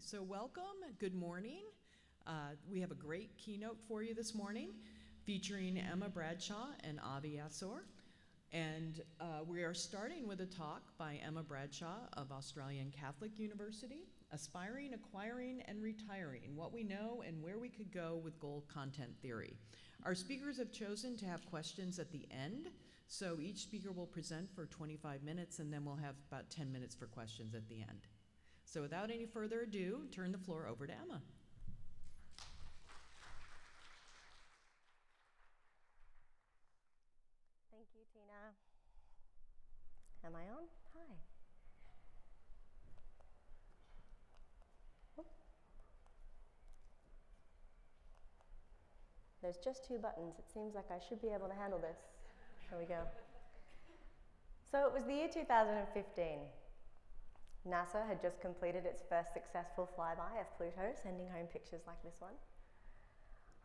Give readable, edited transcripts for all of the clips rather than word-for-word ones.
So welcome, good morning. We have a great keynote for you this morning featuring Emma Bradshaw and Avi Asor. And we are starting with a talk by Emma Bradshaw of Australian Catholic University, Aspiring, Acquiring, and Retiring, What We Know and Where We Could Go with Goal Content Theory. Our speakers have chosen to have questions at the end, so each speaker will present for 25 minutes and then we'll have about 10 minutes for questions at the end. So without any further ado, turn the floor over to Emma. Thank you, Tina. Am I on? Hi. Whoop. There's just two buttons. It seems like I should be able to handle this. Here we go. So it was the year 2015. NASA had just completed its first successful flyby of Pluto, sending home pictures like this one.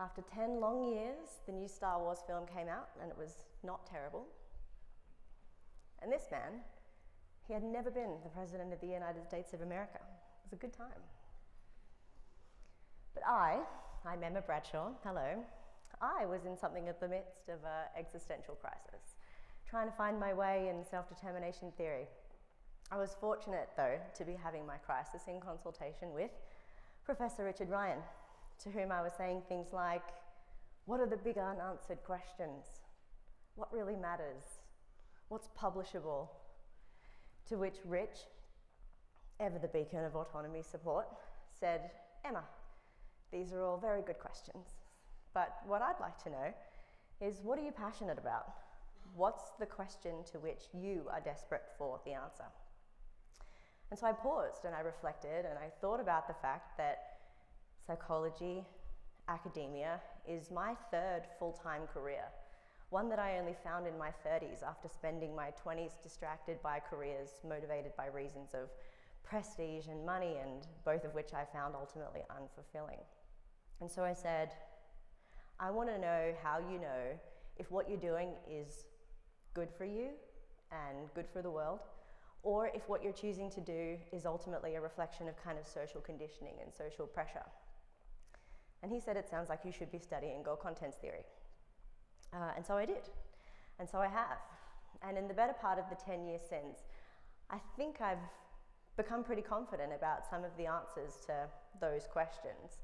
After 10 long years, the new Star Wars film came out, and it was not terrible. And this man, he had never been the President of the United States of America. It was a good time. But I'm Emma Bradshaw, hello. I was in something at the midst of an existential crisis, trying to find my way in self-determination theory. I was fortunate, though, to be having my crisis in consultation with Professor Richard Ryan, to whom I was saying things like, what are the big unanswered questions? What really matters? What's publishable? To which Rich, ever the beacon of autonomy support, said, Emma, these are all very good questions, but what I'd like to know is, what are you passionate about? What's the question to which you are desperate for the answer? And so I paused and I reflected and I thought about the fact that psychology, academia is my third full-time career, one that I only found in my 30s after spending my 20s distracted by careers motivated by reasons of prestige and money, and both of which I found ultimately unfulfilling. And so I said, I want to know how you know if what you're doing is good for you and good for the world, or if what you're choosing to do is ultimately a reflection of kind of social conditioning and social pressure. And he said, it sounds like you should be studying goal contents theory. And so I did, and so I have. And in the better part of the 10 years since, I think I've become pretty confident about some of the answers to those questions.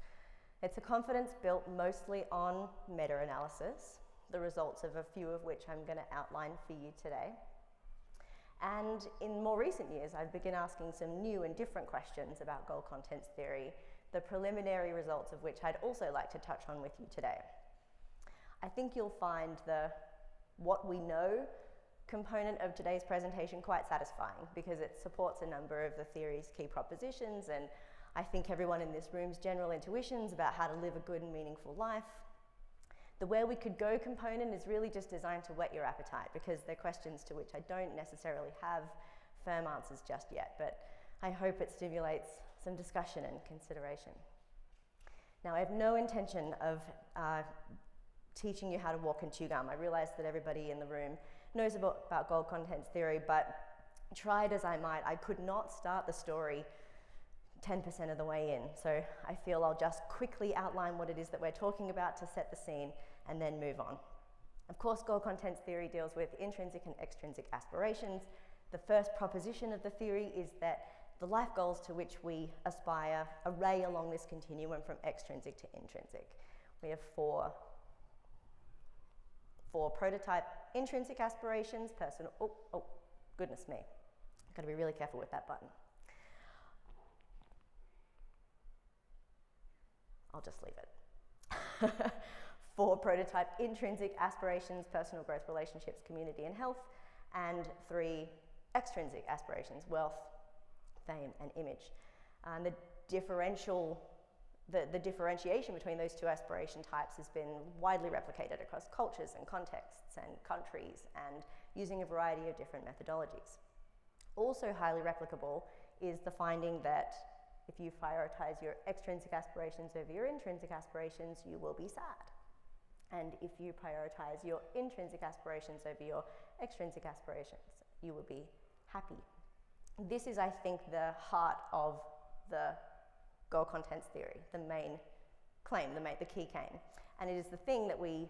It's a confidence built mostly on meta-analysis, the results of a few of which I'm going to outline for you today. And in more recent years, I've begun asking some new and different questions about goal contents theory, the preliminary results of which I'd also like to touch on with you today. I think you'll find the what we know component of today's presentation quite satisfying because it supports a number of the theory's key propositions, and I think everyone in this room's general intuitions about how to live a good and meaningful life. The where we could go component is really just designed to whet your appetite because they're questions to which I don't necessarily have firm answers just yet, but I hope it stimulates some discussion and consideration. Now, I have no intention of teaching you how to walk and chew gum. I realize that everybody in the room knows about goal contents theory, but tried as I might, I could not start the story 10% of the way in. So I feel I'll just quickly outline what it is that we're talking about to set the scene and then move on. Of course, goal contents theory deals with intrinsic and extrinsic aspirations. The first proposition of the theory is that the life goals to which we aspire array along this continuum from extrinsic to intrinsic. We have four prototype intrinsic aspirations, personal, oh, goodness me. I've got to be really careful with that button. I'll just leave it. 4 prototype intrinsic aspirations, personal growth, relationships, community, and health, and 3 extrinsic aspirations, wealth, fame, and image. And the differentiation between those 2 aspiration types has been widely replicated across cultures and contexts and countries and using a variety of different methodologies. Also highly replicable is the finding that if you prioritize your extrinsic aspirations over your intrinsic aspirations, you will be sad. And if you prioritize your intrinsic aspirations over your extrinsic aspirations, you will be happy. This is, I think, the heart of the goal contents theory, the main claim, the key claim. And it is the thing that we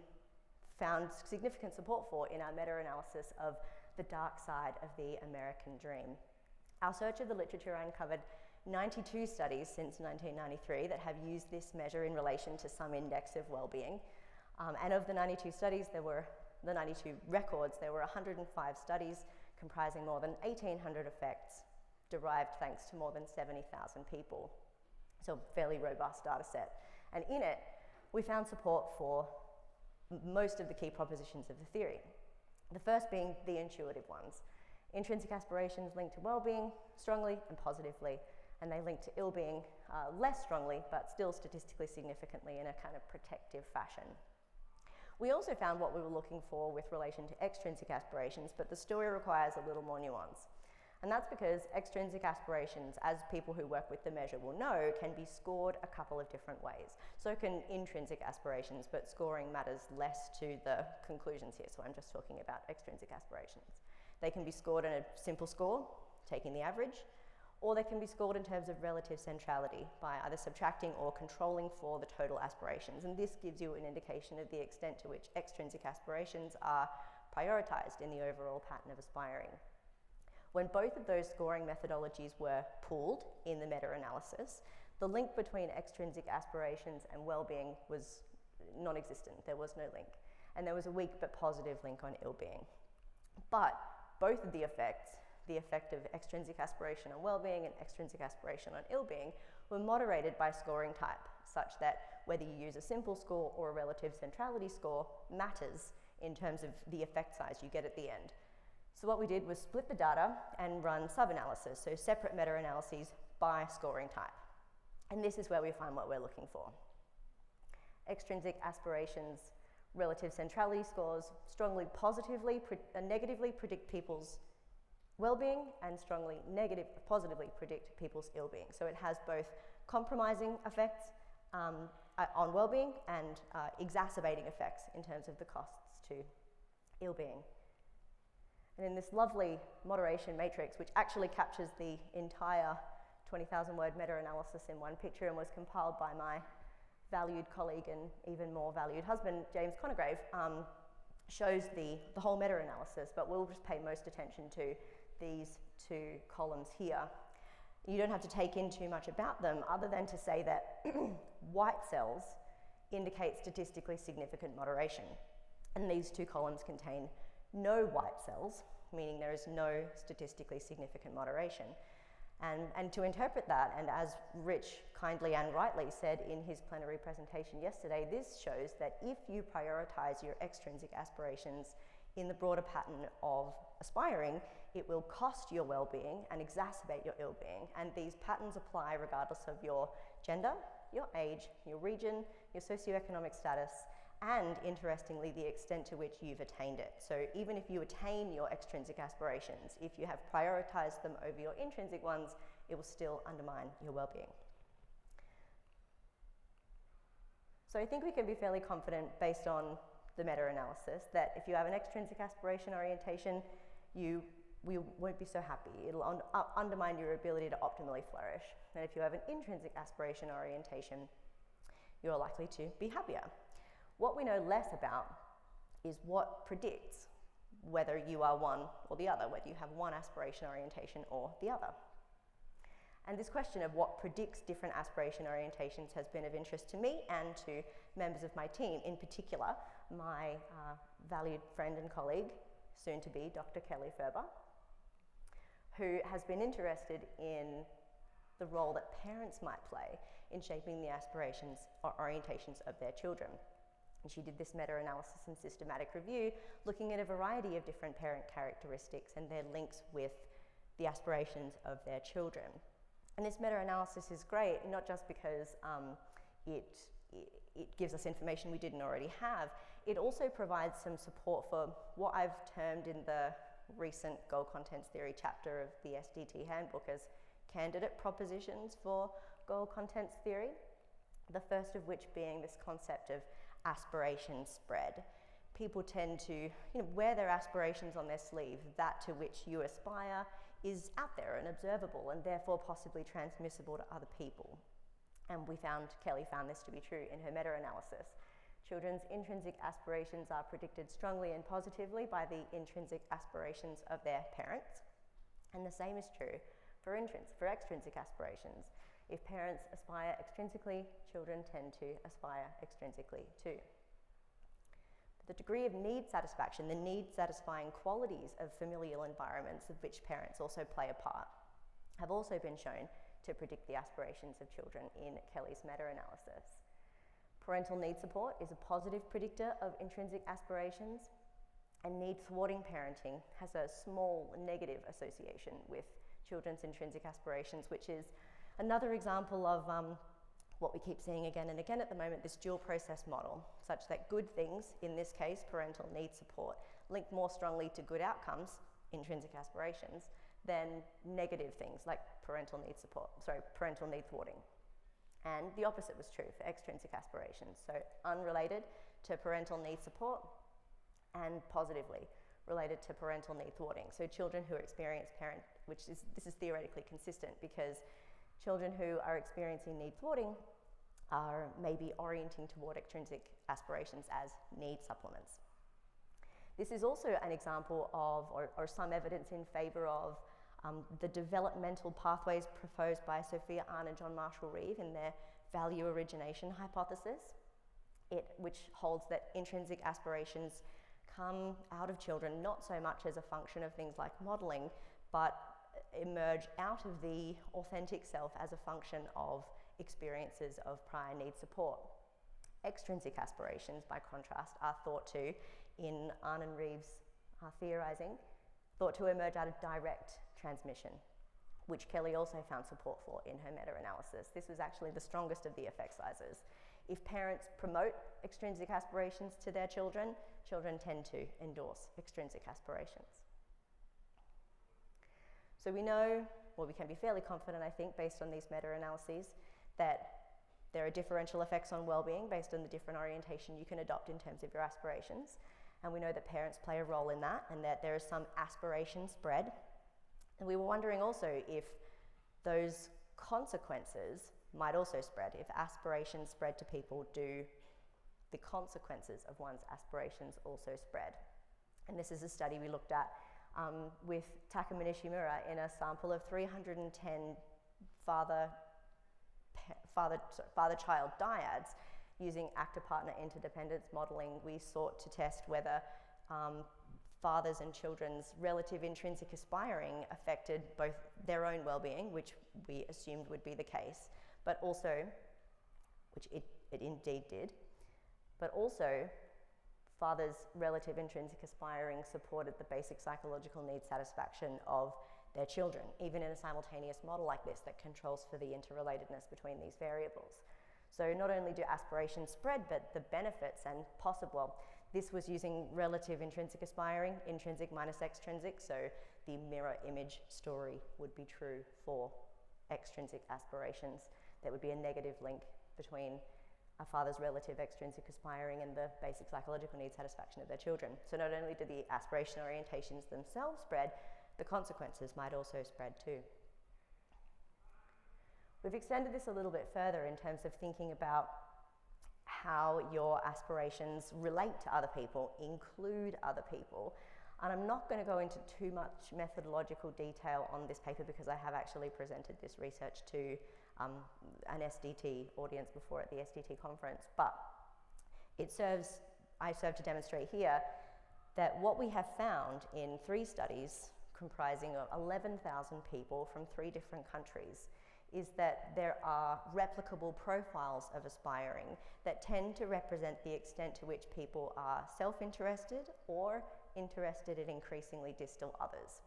found significant support for in our meta-analysis of the dark side of the American dream. Our search of the literature uncovered 92 studies since 1993 that have used this measure in relation to some index of well-being. And of the 92 studies, the 92 records, there were 105 studies comprising more than 1,800 effects derived thanks to more than 70,000 people. So a fairly robust data set. And in it, we found support for most of the key propositions of the theory. The first being the intuitive ones. Intrinsic aspirations link to well-being strongly and positively, and they link to ill-being less strongly, but still statistically significantly in a kind of protective fashion. We also found what we were looking for with relation to extrinsic aspirations, but the story requires a little more nuance. And that's because extrinsic aspirations, as people who work with the measure will know, can be scored a couple of different ways. So can intrinsic aspirations, but scoring matters less to the conclusions here, so I'm just talking about extrinsic aspirations. They can be scored in a simple score, taking the average, or they can be scored in terms of relative centrality by either subtracting or controlling for the total aspirations. And this gives you an indication of the extent to which extrinsic aspirations are prioritized in the overall pattern of aspiring. When both of those scoring methodologies were pooled in the meta-analysis, the link between extrinsic aspirations and well-being was non-existent. There was no link. And there was a weak but positive link on ill-being. But both of the effects, the effect of extrinsic aspiration on well-being and extrinsic aspiration on ill-being, were moderated by scoring type, such that whether you use a simple score or a relative centrality score matters in terms of the effect size you get at the end. So what we did was split the data and run sub-analysis, so separate meta-analyses by scoring type. And this is where we find what we're looking for. Extrinsic aspirations, relative centrality scores strongly negatively predict people's well-being and strongly positively predict people's ill-being. So it has both compromising effects on well-being and exacerbating effects in terms of the costs to ill-being. And in this lovely moderation matrix, which actually captures the entire 20,000 word meta-analysis in one picture and was compiled by my valued colleague and even more valued husband, James Conograve, shows the whole meta-analysis, but we'll just pay most attention to these two columns here. You don't have to take in too much about them other than to say that white cells indicate statistically significant moderation. And these two columns contain no white cells, meaning there is no statistically significant moderation. And to interpret that, and as Rich kindly and rightly said in his plenary presentation yesterday, this shows that if you prioritize your extrinsic aspirations in the broader pattern of aspiring, it will cost your well-being and exacerbate your ill-being. And these patterns apply regardless of your gender, your age, your region, your socioeconomic status, and interestingly, the extent to which you've attained it. So even if you attain your extrinsic aspirations, if you have prioritized them over your intrinsic ones, it will still undermine your well-being. So I think we can be fairly confident based on the meta-analysis that if you have an extrinsic aspiration orientation, we won't be so happy. It'll undermine your ability to optimally flourish. And if you have an intrinsic aspiration orientation, you're likely to be happier. What we know less about is what predicts whether you are one or the other, whether you have one aspiration orientation or the other. And this question of what predicts different aspiration orientations has been of interest to me and to members of my team, in particular, my valued friend and colleague, soon to be Dr. Kelly Ferber, who has been interested in the role that parents might play in shaping the aspirations or orientations of their children. And she did this meta-analysis and systematic review looking at a variety of different parent characteristics and their links with the aspirations of their children. And this meta-analysis is great, not just because it gives us information we didn't already have, it also provides some support for what I've termed in the recent goal contents theory chapter of the SDT handbook as candidate propositions for goal contents theory. The first of which being this concept of aspiration spread. People tend to wear their aspirations on their sleeve. That to which you aspire is out there and observable and therefore possibly transmissible to other people. And Kelly found this to be true in her meta-analysis. Children's intrinsic aspirations are predicted strongly and positively by the intrinsic aspirations of their parents. And the same is true for extrinsic aspirations. If parents aspire extrinsically, children tend to aspire extrinsically too. The degree of need satisfaction, the need-satisfying qualities of familial environments of which parents also play a part, have also been shown to predict the aspirations of children in Kelly's meta-analysis. Parental need support is a positive predictor of intrinsic aspirations, and need-thwarting parenting has a small negative association with children's intrinsic aspirations, which is another example of what we keep seeing again and again at the moment, this dual process model, such that good things, in this case parental need support, link more strongly to good outcomes, intrinsic aspirations, than negative things like parental need thwarting. And the opposite was true for extrinsic aspirations, so unrelated to parental need support and positively related to parental need thwarting. So children who experience this is theoretically consistent because children who are experiencing need thwarting are maybe orienting toward extrinsic aspirations as need supplements. This is also an example of, or some evidence in favour of, the developmental pathways proposed by Sophia Ahn and John Marshall-Reeve in their value origination hypothesis, which holds that intrinsic aspirations come out of children not so much as a function of things like modelling, but emerge out of the authentic self as a function of experiences of prior need support. Extrinsic aspirations, by contrast, are thought to, in Ahn and Reeve's theorising, thought to emerge out of direct transmission, which Kelly also found support for in her meta-analysis. This was actually the strongest of the effect sizes. If parents promote extrinsic aspirations to their children, children tend to endorse extrinsic aspirations. So we know, well, we can be fairly confident, I think, based on these meta-analyses, that there are differential effects on well-being based on the different orientation you can adopt in terms of your aspirations. And we know that parents play a role in that, and that there is some aspiration spread. And we were wondering also if those consequences might also spread. If aspirations spread to people, do the consequences of one's aspirations also spread? And this is a study we looked at with Takuma Nishimura in a sample of 310 father-child dyads. Using actor-partner interdependence modelling, we sought to test whether fathers and children's relative intrinsic aspiring affected both their own well-being, which we assumed would be the case, but also, which it indeed did, but also fathers' relative intrinsic aspiring supported the basic psychological need satisfaction of their children, even in a simultaneous model like this that controls for the interrelatedness between these variables. So not only do aspirations spread, but the benefits and this was using relative intrinsic aspiring, intrinsic minus extrinsic, so the mirror image story would be true for extrinsic aspirations. There would be a negative link between a father's relative extrinsic aspiring and the basic psychological need satisfaction of their children. So not only do the aspiration orientations themselves spread, the consequences might also spread too. We've extended this a little bit further in terms of thinking about how your aspirations relate to other people, include other people. And I'm not going to go into too much methodological detail on this paper because I have actually presented this research to an SDT audience before at the SDT conference, but I serve to demonstrate here that what we have found in 3 studies comprising of 11,000 people from 3 different countries is that there are replicable profiles of aspiring that tend to represent the extent to which people are self-interested or interested in increasingly distal others.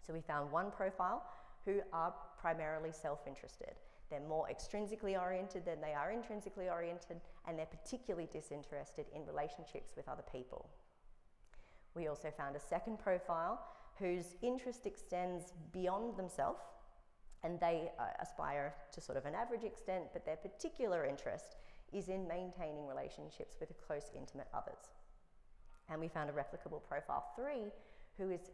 So we found one profile who are primarily self-interested. They're more extrinsically oriented than they are intrinsically oriented, and they're particularly disinterested in relationships with other people. We also found a second profile whose interest extends beyond themselves, and they aspire to sort of an average extent, but their particular interest is in maintaining relationships with close, intimate others. And we found a replicable profile 3, who is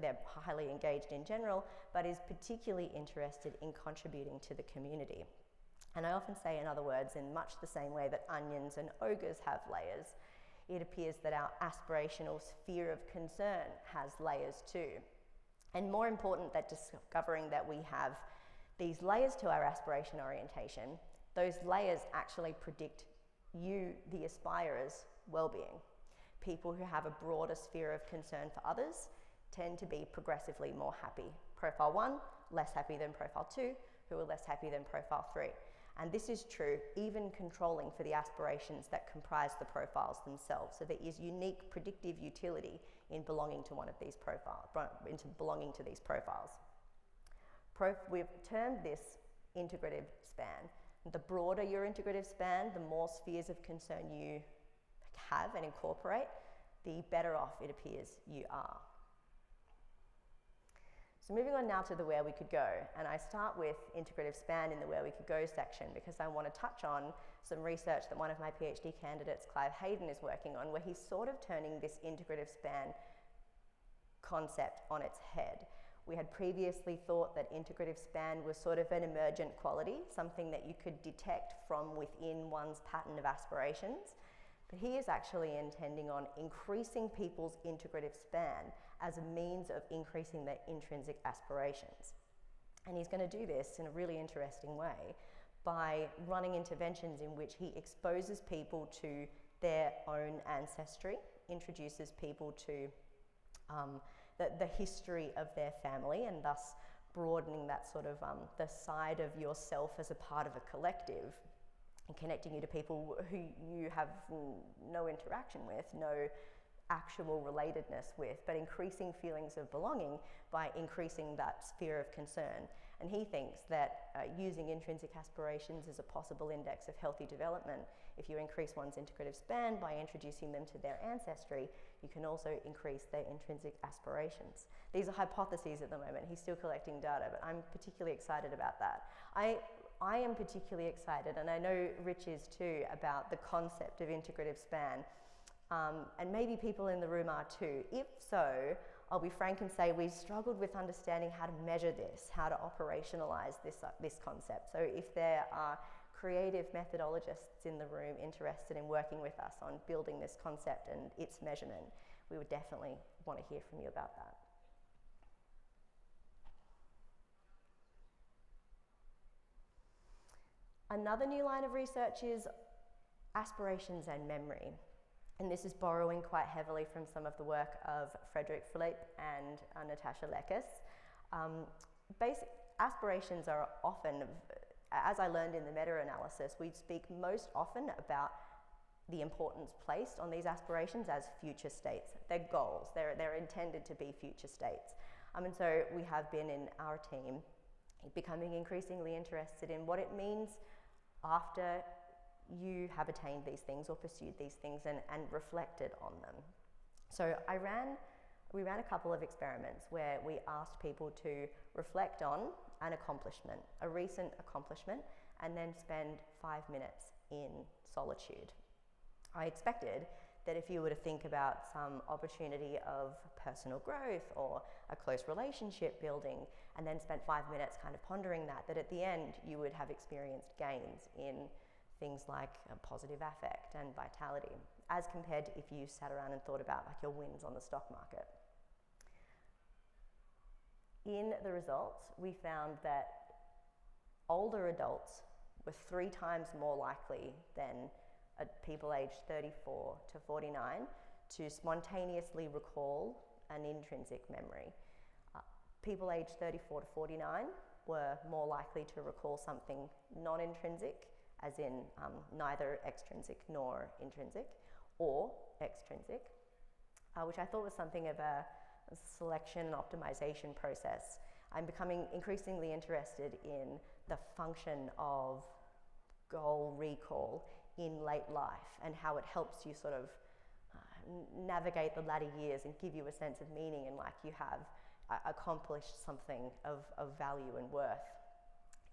they're highly engaged in general, but is particularly interested in contributing to the community. And I often say, in other words, in much the same way that onions and ogres have layers, it appears that our aspirational sphere of concern has layers too. And more important than discovering that we have these layers to our aspiration orientation, those layers actually predict you, the aspirer's well-being. People who have a broader sphere of concern for others tend to be progressively more happy. Profile 1, less happy than profile 2, who are less happy than profile 3. And this is true even controlling for the aspirations that comprise the profiles themselves. So there is unique predictive utility in belonging to one of these profiles, into belonging to these profiles. We've termed this integrative span. The broader your integrative span, the more spheres of concern you have and incorporate, the better off it appears you are. So moving on now to the where we could go, and I start with integrative span in the where we could go section because I want to touch on some research that one of my PhD candidates, Clive Hayden, is working on, where he's sort of turning this integrative span concept on its head. We had previously thought that integrative span was sort of an emergent quality, something that you could detect from within one's pattern of aspirations. But he is actually intending on increasing people's integrative span as a means of increasing their intrinsic aspirations. And he's going to do this in a really interesting way by running interventions in which he exposes people to their own ancestry, introduces people to the history of their family, and thus broadening that sort of the side of yourself as a part of a collective, and connecting you to people who you have no interaction with, no actual relatedness with, but increasing feelings of belonging by increasing that sphere of concern. And he thinks that using intrinsic aspirations is a possible index of healthy development. If you increase one's integrative span by introducing them to their ancestry, you can also increase their intrinsic aspirations. These are hypotheses at the moment. He's still collecting data, but I'm particularly excited about that. I am particularly excited, and I know Rich is too, about the concept of integrative span. And maybe people in the room are too. If so, I'll be frank and say we struggled with understanding how to measure this, how to operationalize this concept. So if there are creative methodologists in the room interested in working with us on building this concept and its measurement, we would definitely want to hear from you about that. Another new line of research is aspirations and memory. And this is borrowing quite heavily from some of the work of Frederick Philippe and Natasha Lekas. Basic aspirations are often, as I learned in the meta-analysis, we speak most often about the importance placed on these aspirations as future states. They're goals, they're intended to be future states. And so we have been in our team becoming increasingly interested in what it means after you have attained these things or pursued these things and reflected on them. So we ran a couple of experiments where we asked people to reflect on an accomplishment, a recent accomplishment, and then spend 5 minutes in solitude. I expected that if you were to think about some opportunity of personal growth or a close relationship building, and then spent 5 minutes kind of pondering that at the end you would have experienced gains in things like positive affect and vitality, as compared to if you sat around and thought about like your wins on the stock market. In the results, we found that older adults were 3 times more likely than people aged 34 to 49 to spontaneously recall an intrinsic memory. People aged 34 to 49 were more likely to recall something non-intrinsic, as in neither extrinsic nor intrinsic, or extrinsic, which I thought was something of a selection and optimization process. I'm becoming increasingly interested in the function of goal recall in late life and how it helps you sort of navigate the latter years and give you a sense of meaning and like you have accomplished something of value and worth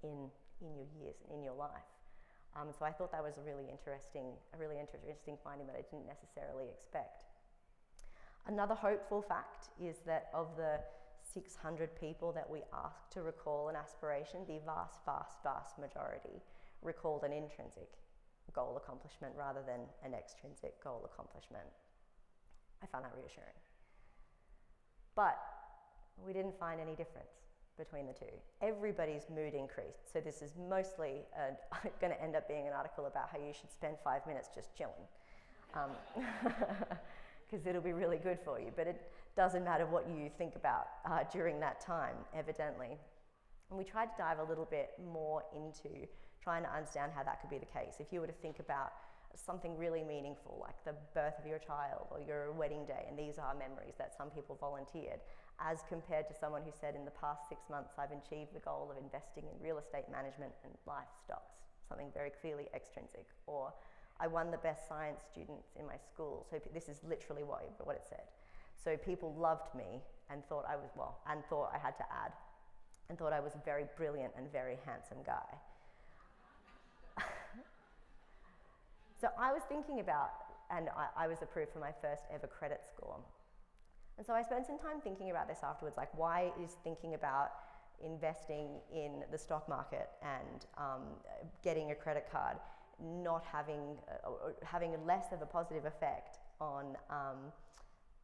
in your years, in your life. So I thought that was a really interesting finding that I didn't necessarily expect. Another hopeful fact is that of the 600 people that we asked to recall an aspiration, the vast majority recalled an intrinsic goal accomplishment rather than an extrinsic goal accomplishment. I found that reassuring. But we didn't find any difference between the two. Everybody's mood increased. So this is mostly going to end up being an article about how you should spend 5 minutes just chilling. Because it'll be really good for you. But it doesn't matter what you think about during that time, evidently. And we tried to dive a little bit more into trying to understand how that could be the case. If you were to think about something really meaningful, like the birth of your child or your wedding day, and these are memories that some people volunteered, as compared to someone who said, in the past 6 months, I've achieved the goal of investing in real estate management and life stocks, something very clearly extrinsic. Or, I won the best science students in my school. So this is literally what it said. So people loved me and thought I was, and thought I had to add, and thought I was a very brilliant and very handsome guy. So I was thinking about, and I was approved for my first ever credit score. And so I spent some time thinking about this afterwards, like, why is thinking about investing in the stock market and getting a credit card not having less of a positive effect on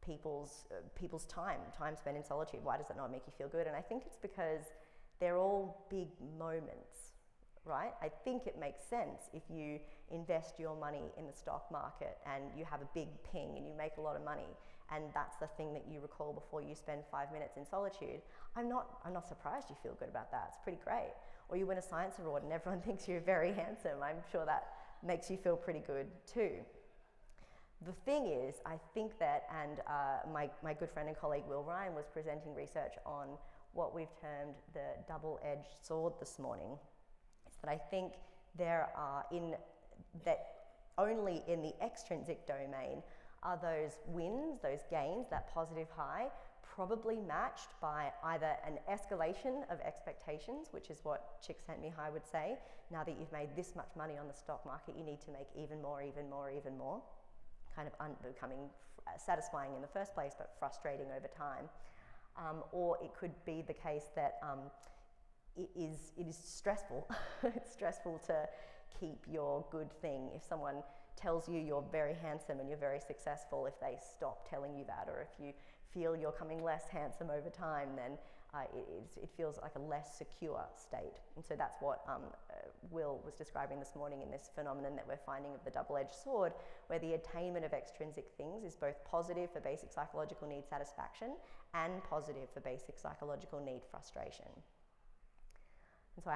people's time spent in solitude? Why does it not make you feel good? And I think it's because they're all big moments, right? I think it makes sense if you invest your money in the stock market and you have a big ping and you make a lot of money, and that's the thing that you recall before you spend 5 minutes in solitude. I'm not surprised you feel good about that. It's pretty great. Or you win a science award and everyone thinks you're very handsome. I'm sure that makes you feel pretty good too. The thing is, I think that, and my good friend and colleague Will Ryan was presenting research on what we've termed the double-edged sword this morning, is that I think there are only in the extrinsic domain are those wins, those gains, that positive high, probably matched by either an escalation of expectations, which is what Csikszentmihalyi would say, now that you've made this much money on the stock market, you need to make even more, even more, even more, kind of becoming satisfying in the first place, but frustrating over time. Or it could be the case that it is stressful. It's stressful to keep your good thing. If someone tells you you're very handsome and you're very successful, if they stop telling you that, or if you feel you're coming less handsome over time, then it feels like a less secure state. And so that's what Will was describing this morning in this phenomenon that we're finding of the double-edged sword, where the attainment of extrinsic things is both positive for basic psychological need satisfaction and positive for basic psychological need frustration. And so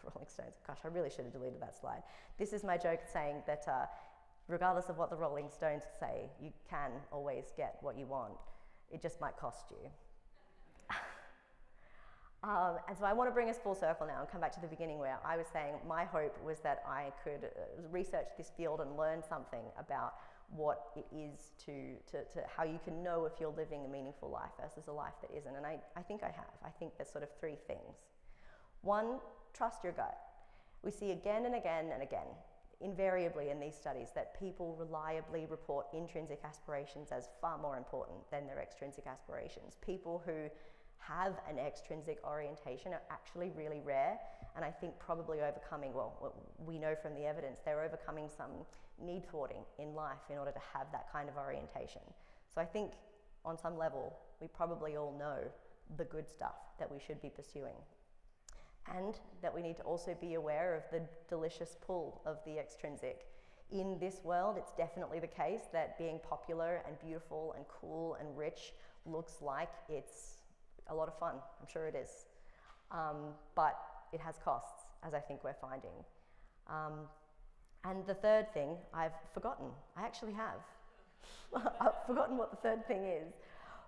the Rolling Stones, gosh, I really should have deleted that slide. This is my joke saying that regardless of what the Rolling Stones say, you can always get what you want. It just might cost you. And so I want to bring us full circle now and come back to the beginning, where I was saying my hope was that I could research this field and learn something about what it is to how you can know if you're living a meaningful life versus a life that isn't. And I think I have. I think there's sort of three things. One, trust your gut. We see again and again and again, invariably in these studies, that people reliably report intrinsic aspirations as far more important than their extrinsic aspirations. People who have an extrinsic orientation are actually really rare, and I think probably overcoming, we know from the evidence, they're overcoming some need thwarting in life in order to have that kind of orientation. So I think on some level, we probably all know the good stuff that we should be pursuing. And that we need to also be aware of the delicious pull of the extrinsic. In this world, it's definitely the case that being popular and beautiful and cool and rich looks like it's a lot of fun. I'm sure it is. But it has costs, as I think we're finding. And the third thing, I've forgotten. I actually have. I've forgotten what the third thing is.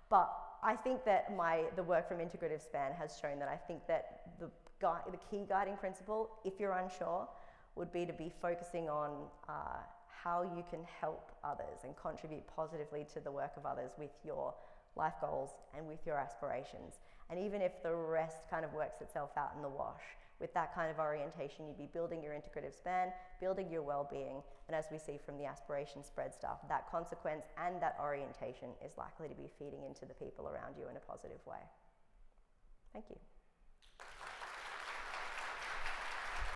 But I think that the work from Integrative Span has shown that I think that the key guiding principle, if you're unsure, would be to be focusing on how you can help others and contribute positively to the work of others with your life goals and with your aspirations. And even if the rest kind of works itself out in the wash, with that kind of orientation, you'd be building your integrative span, building your well-being, and as we see from the aspiration spread stuff, that consequence and that orientation is likely to be feeding into the people around you in a positive way. Thank you.